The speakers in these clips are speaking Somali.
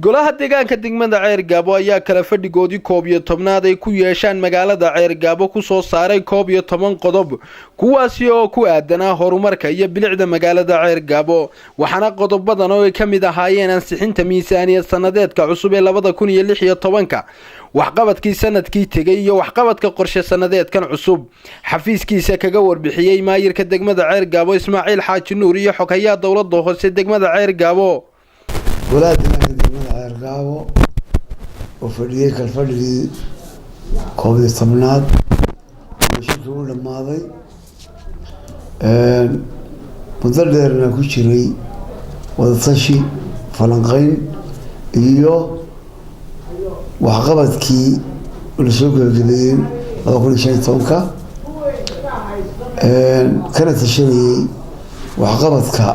golaha deegaanka degmada Ceergaabo ayaa kala fadhigoodii 11aad ay ku yeeshaan magaalada Ceergaabo ku soo saaray 11 qodob kuwaasi oo ku aadanaa horumarka iyo bilicda magaalada Ceergaabo waxaana qodobadan oo ay kamid ahaayeen ansixinta miisaaniyad sanadeedka cusub ee 2016 waxqabadkii sanadkii tagay iyo waxqabadka qorshe sanadeedkan cusub xafiiskiisa kaga warbixiyay maayirka degmada Ceergaabo Ismaaciil Xaaji Nuur iyo xoghayaha dawladda hoose degmada Ceergaabo golaha deegaanka degmada Ceergaabo oo fadhiyay kalfadhigii 11aad shirkii uu dhamaaday muddo dheerna ku jiray wadatashi falanqayn iyo waxqabadkii la soo gabagabeeyay 2015 kana tashanayay waxqabadka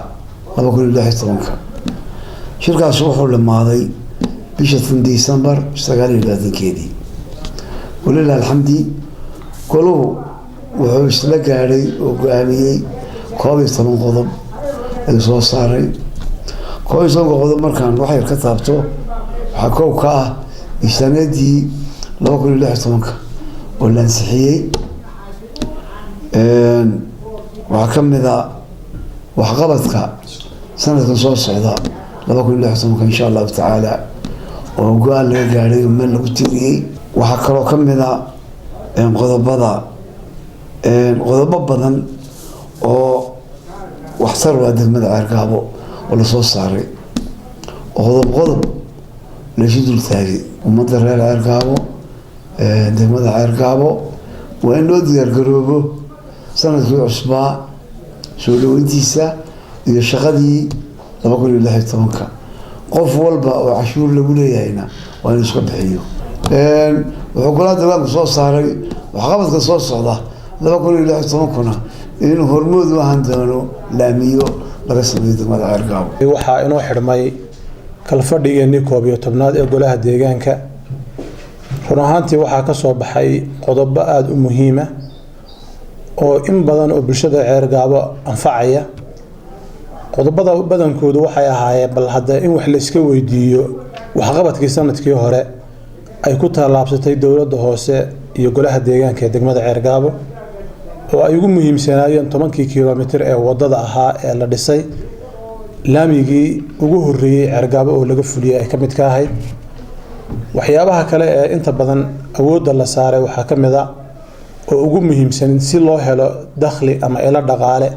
2016 shirkaas wuxuu dhamaaday bisha December 29 walillahi alxamdi goluhu wuxuu isla gaaray oo go'aamiyay 11 qodob ay soo saaray 11 qodob markaan wax yar ka taabto waxa koow ka ah miisaaniyadii 2016 oo la ansixiyay waxa kamid ah waxqabadka sanadkan soo socda 2016 إن شاء الله تعالى وقال لي قاري من لقتي وحكروا كم ذا قضب بدن واحتروا هذا المدى عرقابه ولا صوص صاري وغضب نشيد الثاني ومدر العرقابه ده المدى عرقابه وإن ودي القروبه سنة عصباء سولو انتيسا إذا شغدي بقول الله تمامك قف والبا وعشور لقولي هنا وأنا سكب حيو وحقولات الله صوص صاري وحقبت صوص صعدة لا بقول الله تمامكنا إنه هرمود وهندانو لاميو لقسم يدهم هذا عرقاب وحا إنه حرمي كالفرد إني كوبيو تبناد يقولها ديجانك فرهانتي وحا كصوب حي قضب آد مهمة أو إن بدن أو برشة عرقابة أنفعية qodobada badankoodu waxay ahaayeen bal hadda in wax la iska weydiiyo waxqabadkii sanadkii hore ay ku tallaabsatay dawladda hoose iyo golaha deegaanka ee degmada Ceergaabo oo ay ugu muhiimsanaayeen 10 kiiloomitir ee wadada ahaa ee la dhisay laamigii ugu horeeyay Ceergaabo oo laga fuliyay ay kamid ka ahayd waxyaabaha kale ee inta badan awoodda la saaray waxa kamid ah oo ugu muhiimsan si loo helo dakhli ama ila dhaqaale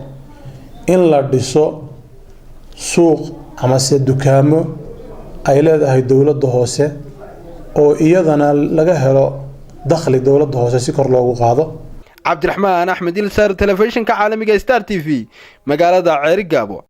in la dhiso suuq ama se dukaamo ay leedahay dawladda hoose oo iyadana laga helo dakhli dawladda hoose si kor loogu qaado Cabdiraxmaan Axmed Ilsar telefishinka caalamiga Star TV magaalada Ceergaabo